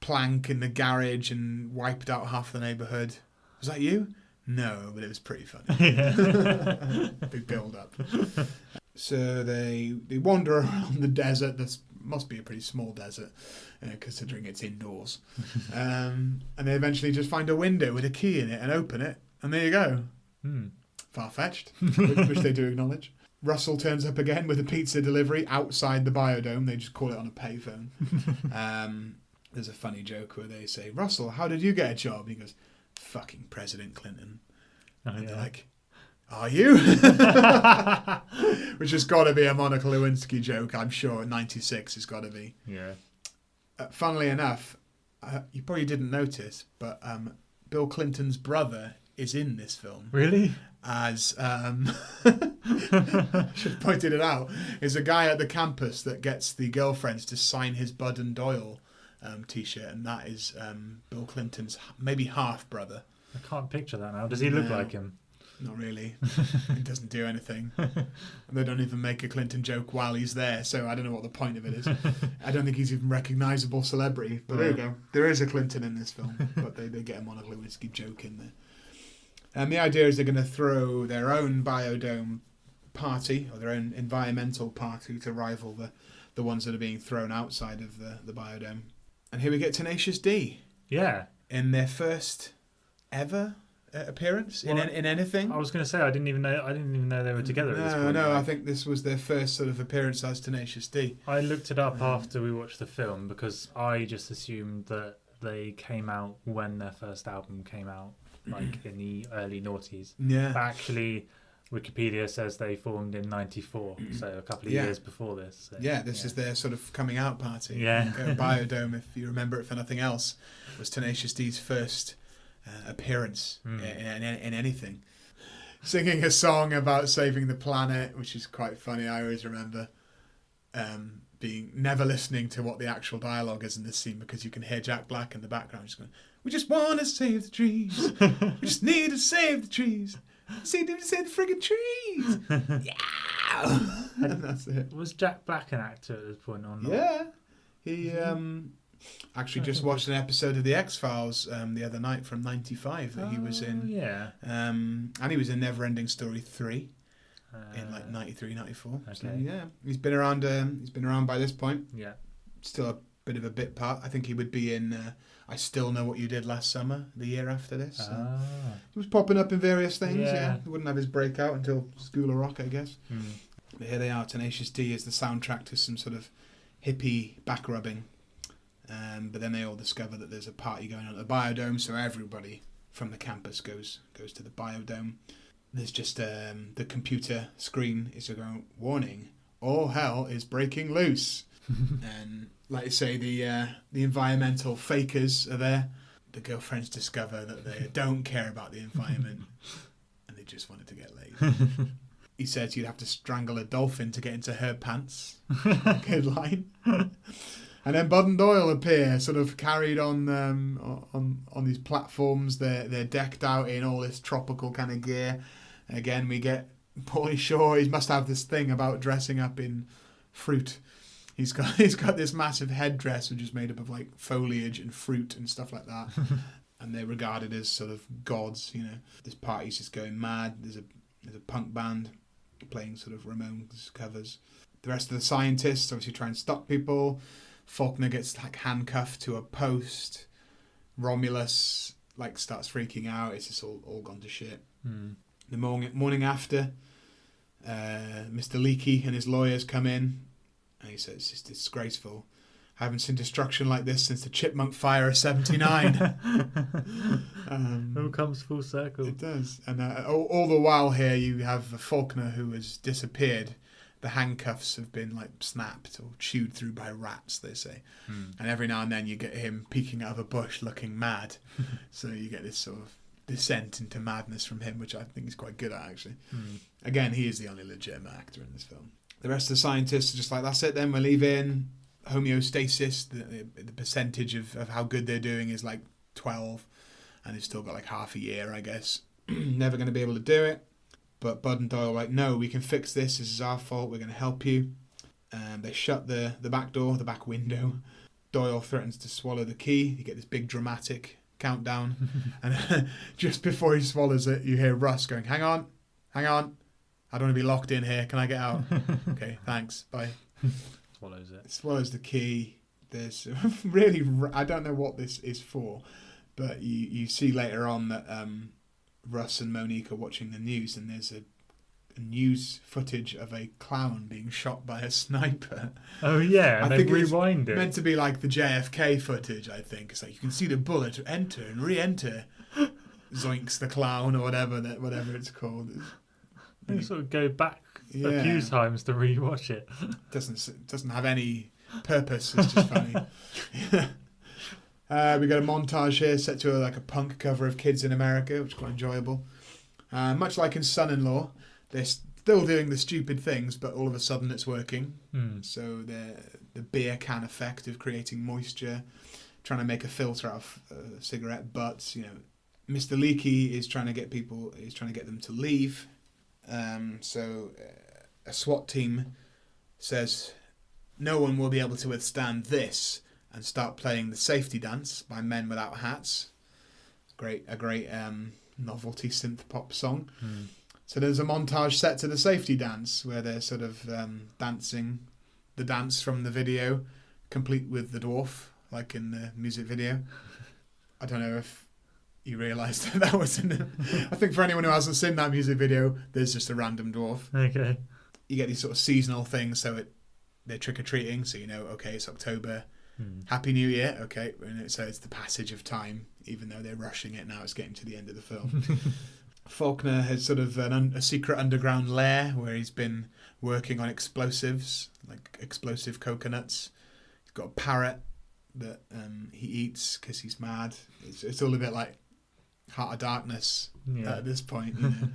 plank in the garage and wiped out half the neighbourhood. Was that you?" "No, but it was pretty funny." Big build up. So they wander around the desert. This must be a pretty small desert, considering it's indoors. And they eventually just find a window with a key in it and open it, and there you go. Far-fetched, which they do acknowledge. Russell turns up again with a pizza delivery outside the biodome. They just call it on a payphone. There's a funny joke where they say, "Russell, how did you get a job?" And he goes, "Fucking President Clinton." And they're like, "Are you?" Which has got to be a Monica Lewinsky joke, I'm sure. 96 has got to be. Yeah. Funnily enough, you probably didn't notice, but Bill Clinton's brother is in this film. Really? As I should have pointed it out, is a guy at the campus that gets the girlfriends to sign his Bud and Doyle t-shirt, and that is Bill Clinton's maybe half brother. I can't picture that now. Does he look like him? Not really. He doesn't do anything. And they don't even make a Clinton joke while he's there, so I don't know what the point of it is. I don't think he's even recognisable celebrity. But there you go. There is a Clinton in this film, but they get a Monica Lewinsky joke in there. And the idea is they're going to throw their own biodome party, or their own environmental party, to rival the ones that are being thrown outside of the biodome. And here we get Tenacious D. Yeah. In their first ever appearance in anything. I was going to say I didn't even know they were together. At this point. No, I think this was their first sort of appearance as Tenacious D. I looked it up after we watched the film because I just assumed that they came out when their first album came out, like in the early noughties. Yeah. But actually, Wikipedia says they formed in 94, so a couple of years before this. So, this is their sort of coming out party. Yeah. Biodome, if you remember it for nothing else, was Tenacious D's first appearance in anything. Singing a song about saving the planet, which is quite funny. I always remember being never listening to what the actual dialogue is in this scene, because you can hear Jack Black in the background just going, "We just want to save the trees. We just need to save the trees. Save the friggin' trees." Yeah. And that's it. Was Jack Black an actor at this point or not? Yeah. He actually just watched an episode of The X-Files the other night from 95 that he was in. Yeah. And he was in Neverending Story 3 in like 93, 94. Okay. So, yeah. He's been around by this point. Yeah. Still a bit of a bit part. I think he would be in I Still Know What You Did Last Summer, the year after this. He was popping up in various things, yeah. He wouldn't have his breakout until School of Rock, I guess. But here they are. Tenacious D is the soundtrack to some sort of hippie back rubbing. But then they all discover that there's a party going on at the biodome, so everybody from the campus goes to the biodome. There's just the computer screen is going, "Warning, all hell is breaking loose." And like I say, the environmental fakers are there. The girlfriends discover that they don't care about the environment and they just wanted to get laid. he says you'd have to strangle a dolphin to get into her pants. Good line. And then Bud and Doyle appear, sort of carried on these platforms. They're decked out in all this tropical kind of gear. And again, we get Pauly Shore. He must have this thing about dressing up in fruit. He's got this massive headdress which is made up of like foliage and fruit and stuff like that. And they're regarded as sort of gods. You know, this party's just going mad. There's a punk band playing sort of Ramones covers. The rest of the scientists obviously try and stop people. Faulkner gets like handcuffed to a post. Romulus like starts freaking out. It's just all gone to shit. The morning after, Mr. Leakey and his lawyers come in, and he says it's disgraceful. I haven't seen destruction like this since the Chipmunk Fire of '79. It all comes full circle. It does. And all the while here, you have Faulkner who has disappeared. The handcuffs have been like snapped or chewed through by rats, they say. And every now and then you get him peeking out of a bush looking mad. So you get this sort of descent into madness from him, which I think he's quite good at, actually. Again, he is the only legitimate actor in this film. The rest of the scientists are just like, that's it then, we're leaving. Homeostasis, the percentage of how good they're doing is like 12. And they've still got like half a year, I guess. Never going to be able to do it. But Bud and Doyle are like, no, we can fix this. This is our fault. We're going to help you. They shut the back door, the back window. Doyle threatens to swallow the key. You get this big dramatic countdown. And just before he swallows it, you hear Russ going, hang on. I don't want to be locked in here. Can I get out? Okay, thanks. Bye. Swallows it. Swallows the key. There's really, I don't know what this is for, but you see later on that Russ and Monique are watching the news, and there's a news footage of a clown being shot by a sniper. Oh yeah, and they rewind it. Meant to be like the JFK footage, I think. It's like you can see the bullet enter and re-enter. Zoinks the clown, or whatever it's called. They sort of go back a few times to rewatch it. Doesn't have any purpose. It's just funny. We got a montage here set to like a punk cover of Kids in America, which is quite enjoyable. Much like in Son-in-Law, they're still doing the stupid things, but all of a sudden it's working. So the beer can effect of creating moisture, trying to make a filter out of cigarette butts. You know, Mr. Leakey is trying to get them to leave. So a SWAT team says no one will be able to withstand this, and start playing the safety dance by Men Without Hats. A great novelty synth pop song. So there's a montage set to the safety dance where they're sort of dancing the dance from the video, complete with the dwarf, like in the music video. I don't know if you realised that was in the... I think for anyone who hasn't seen that music video, there's just a random dwarf. Okay. You get these sort of seasonal things, so they're trick-or-treating, so you know, okay, it's October... Happy New Year, okay. So it's the passage of time, even though they're rushing it now. It's getting to the end of the film. Faulkner has sort of a secret underground lair where he's been working on explosives, like explosive coconuts. He's got a parrot that he eats because he's mad. It's all a bit like Heart of Darkness at this point. You know.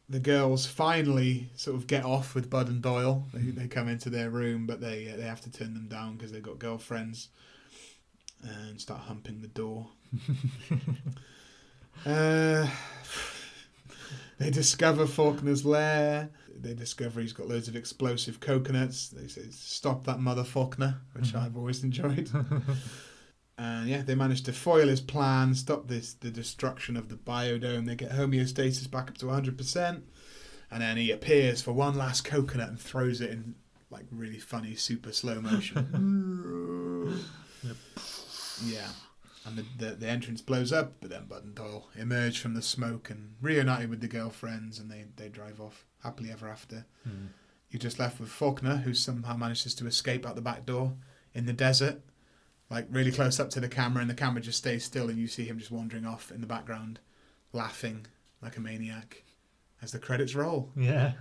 The girls finally sort of get off with Bud and Doyle. They come into their room, but they have to turn them down because they've got girlfriends, and start humping the door. They discover Faulkner's lair. They discover he's got loads of explosive coconuts. They say, stop that mother Faulkner, which I've always enjoyed. And they manage to foil his plan, stop the destruction of the biodome. They get homeostasis back up to 100%. And then he appears for one last coconut and throws it in like really funny, super slow motion. Yeah. And the entrance blows up, but then Bud and Doyle emerge from the smoke and reunited with the girlfriends, and they drive off happily ever after. You're just left with Faulkner, who somehow manages to escape out the back door in the desert, like really close up to the camera, and the camera just stays still, and you see him just wandering off in the background, laughing like a maniac as the credits roll. Yeah.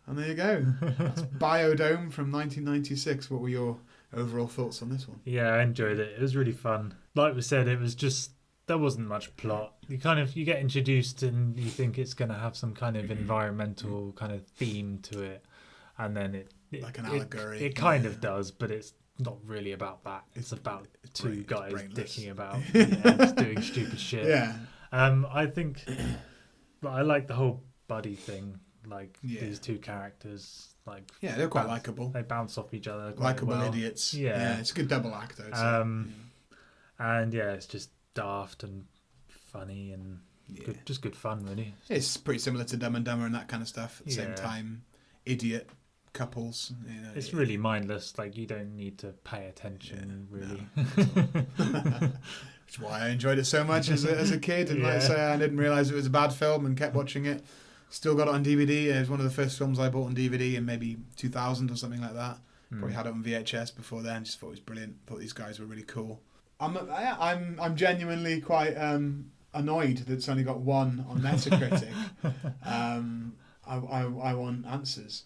And there you go. That's Biodome from 1996. What were your overall thoughts on this one? Yeah, I enjoyed it. It was really fun. Like we said, it was just there wasn't much plot. You get introduced and you think it's going to have some kind of environmental kind of theme to it, and then it like an allegory. It kind of does, but it's not really about that. It's about two guys dicking about, just doing stupid shit. Yeah. I think I like the whole buddy thing. Like these two characters, like they're quite likable. They bounce off each other. Likeable idiots. Yeah, it's a good double act. And it's just daft and funny and just good fun, really. It's pretty similar to Dumb and Dumber and that kind of stuff. At the same time, idiot couples. It's really mindless. Like, you don't need to pay attention, really. Which is why I enjoyed it so much as a kid. And like I say, I didn't realise it was a bad film and kept watching it. Still got it on DVD. It was one of the first films I bought on DVD in maybe 2000 or something like that. Probably had it on VHS before then. Just thought it was brilliant. Thought these guys were really cool. I'm genuinely quite annoyed that it's only got 1 on Metacritic. I want answers.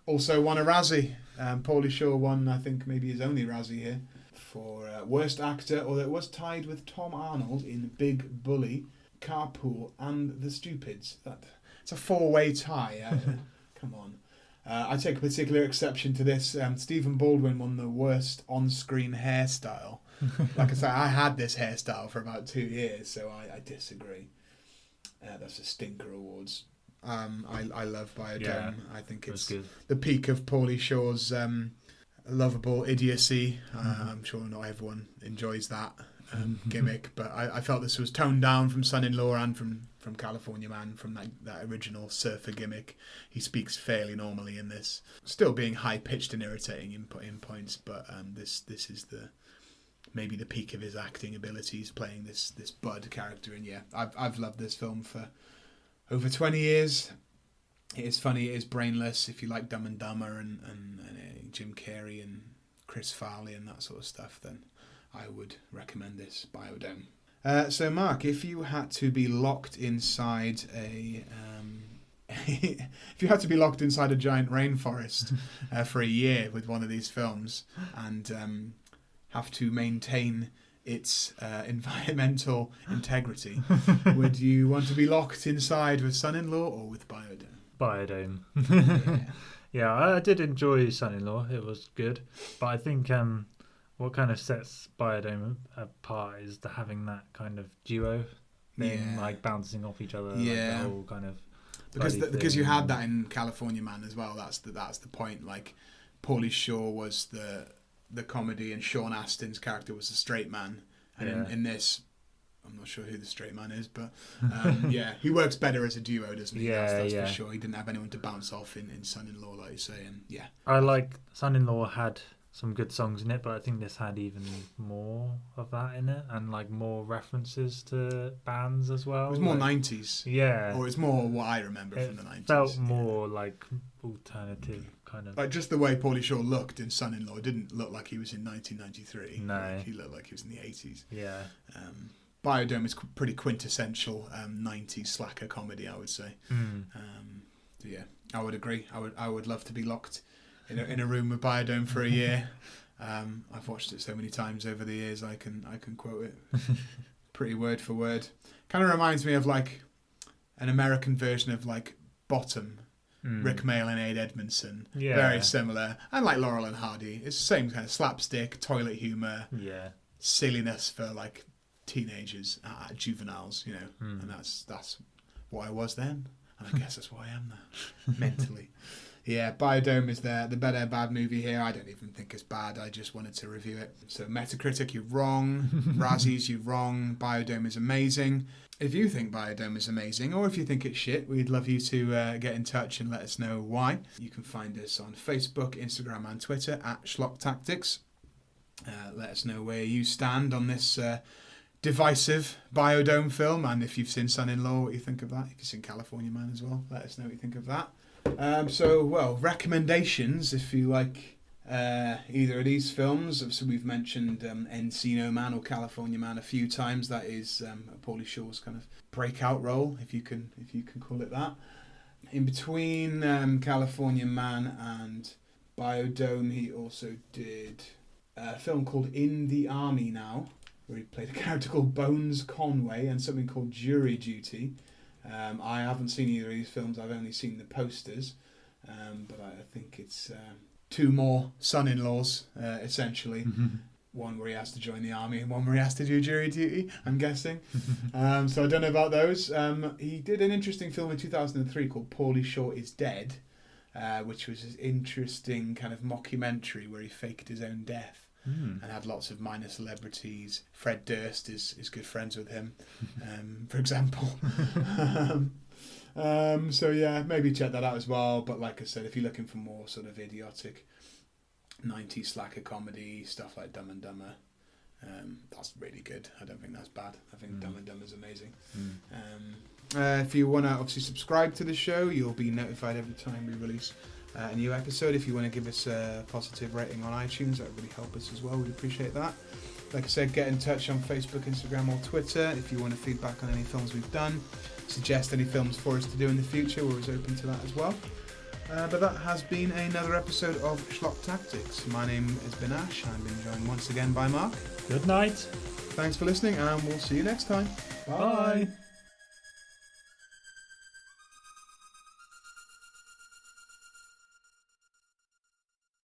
Also won a Razzie. Pauly Shore won, I think, maybe his only Razzie here for worst actor, although it was tied with Tom Arnold in Big Bully, Carpool, and The Stupids. It's a 4-way tie. Come on. I take a particular exception to this. Stephen Baldwin won the worst on-screen hairstyle. Like I say, I had this hairstyle for about 2 years, so I disagree. That's the Stinker Awards. I love Biodome. Yeah, I think it's the peak of Pauly Shore's lovable idiocy. I'm sure not everyone enjoys that gimmick, but I felt this was toned down from Son-in-Law and from California Man, from that original surfer gimmick. He speaks fairly normally in this, still being high-pitched and irritating in points, but this is maybe the peak of his acting abilities, playing this Bud character. And I've loved this film for over 20 years. It is funny, it is brainless. If you like Dumb and Dumber and Jim Carrey and Chris Farley and that sort of stuff, then I would recommend this, Biodome. So Mark, if you had to be locked inside a giant rainforest for a year with one of these films and have to maintain its environmental integrity, would you want to be locked inside with Son-in-Law or with Biodome? Biodome. Yeah, I did enjoy Son-in-Law. It was good, but I think what kind of sets Biodome apart is having that kind of duo thing, like bouncing off each other. Like the whole kind of because you had that in California Man as well. That's the point. Like, Pauly Shore was the comedy and Sean Astin's character was the straight man, and in this, I'm not sure who the straight man is, but he works better as a duo, doesn't he? That's for sure. He didn't have anyone to bounce off in Son-in-Law, like you say, and I like Son-in-Law had some good songs in it, but I think this had even more of that in it, and like more references to bands as well. It was more 90s. Yeah. Or it's more what I remember from the 90s. It felt more like alternative kind of. Like just the way Pauly Shore looked in Son-in-Law didn't look like he was in 1993. No. Like, he looked like he was in the 80s. Yeah. Biodome is pretty quintessential 90s slacker comedy, I would say. I would agree. I would love to be locked in a room with Biodome for a year. I've watched it so many times over the years. I can quote it pretty word for word. Kind of reminds me of like an American version of like Bottom, Rick Mayall and Aid Edmondson. Yeah. Very similar, and like Laurel and Hardy. It's the same kind of slapstick, toilet humor, silliness for like teenagers, juveniles, and that's what I was then, and I guess that's what I am now, mentally. Yeah, Biodome is the better bad movie here. I don't even think it's bad. I just wanted to review it. So Metacritic, you're wrong. Razzies, you're wrong. Biodome is amazing. If you think Biodome is amazing, or if you think it's shit, we'd love you to get in touch and let us know why. You can find us on Facebook, Instagram, and Twitter at Schlock Tactics. Let us know where you stand on this divisive Biodome film, and if you've seen Son-in-Law, what you think of that. If you've seen California Man as well, let us know what you think of that. Recommendations, if you like either of these films. So we've mentioned Encino Man or California Man a few times. That is Pauly Shore's kind of breakout role, if you can call it that. In between California Man and Biodome, he also did a film called In the Army Now, where he played a character called Bones Conway, and something called Jury Duty. I haven't seen either of these films. I've only seen the posters, but I think it's two more son-in-laws, essentially. One where he has to join the army and one where he has to do jury duty, I'm guessing. So I don't know about those. He did an interesting film in 2003 called Pauly Shore is Dead, which was an interesting kind of mockumentary where he faked his own death and had lots of minor celebrities. Fred Durst is good friends with him, for example. So yeah, maybe check that out as well. But like I said, if you're looking for more sort of idiotic 90s slacker comedy, stuff like Dumb and Dumber, that's really good. I don't think that's bad. I think Dumb and Dumber is amazing. If you want to obviously subscribe to the show, you'll be notified every time we release a new episode. If you want to give us a positive rating on iTunes, that would really help us as well. We'd appreciate that. Like I said, get in touch on Facebook, Instagram or Twitter if you want to feedback on any films we've done, suggest any films for us to do in the future. We're always open to that as well. But that has been another episode of Schlock Tactics. My name has been Ash. I've been joined once again by Mark. Good night. Thanks for listening, and we'll see you next time. Bye.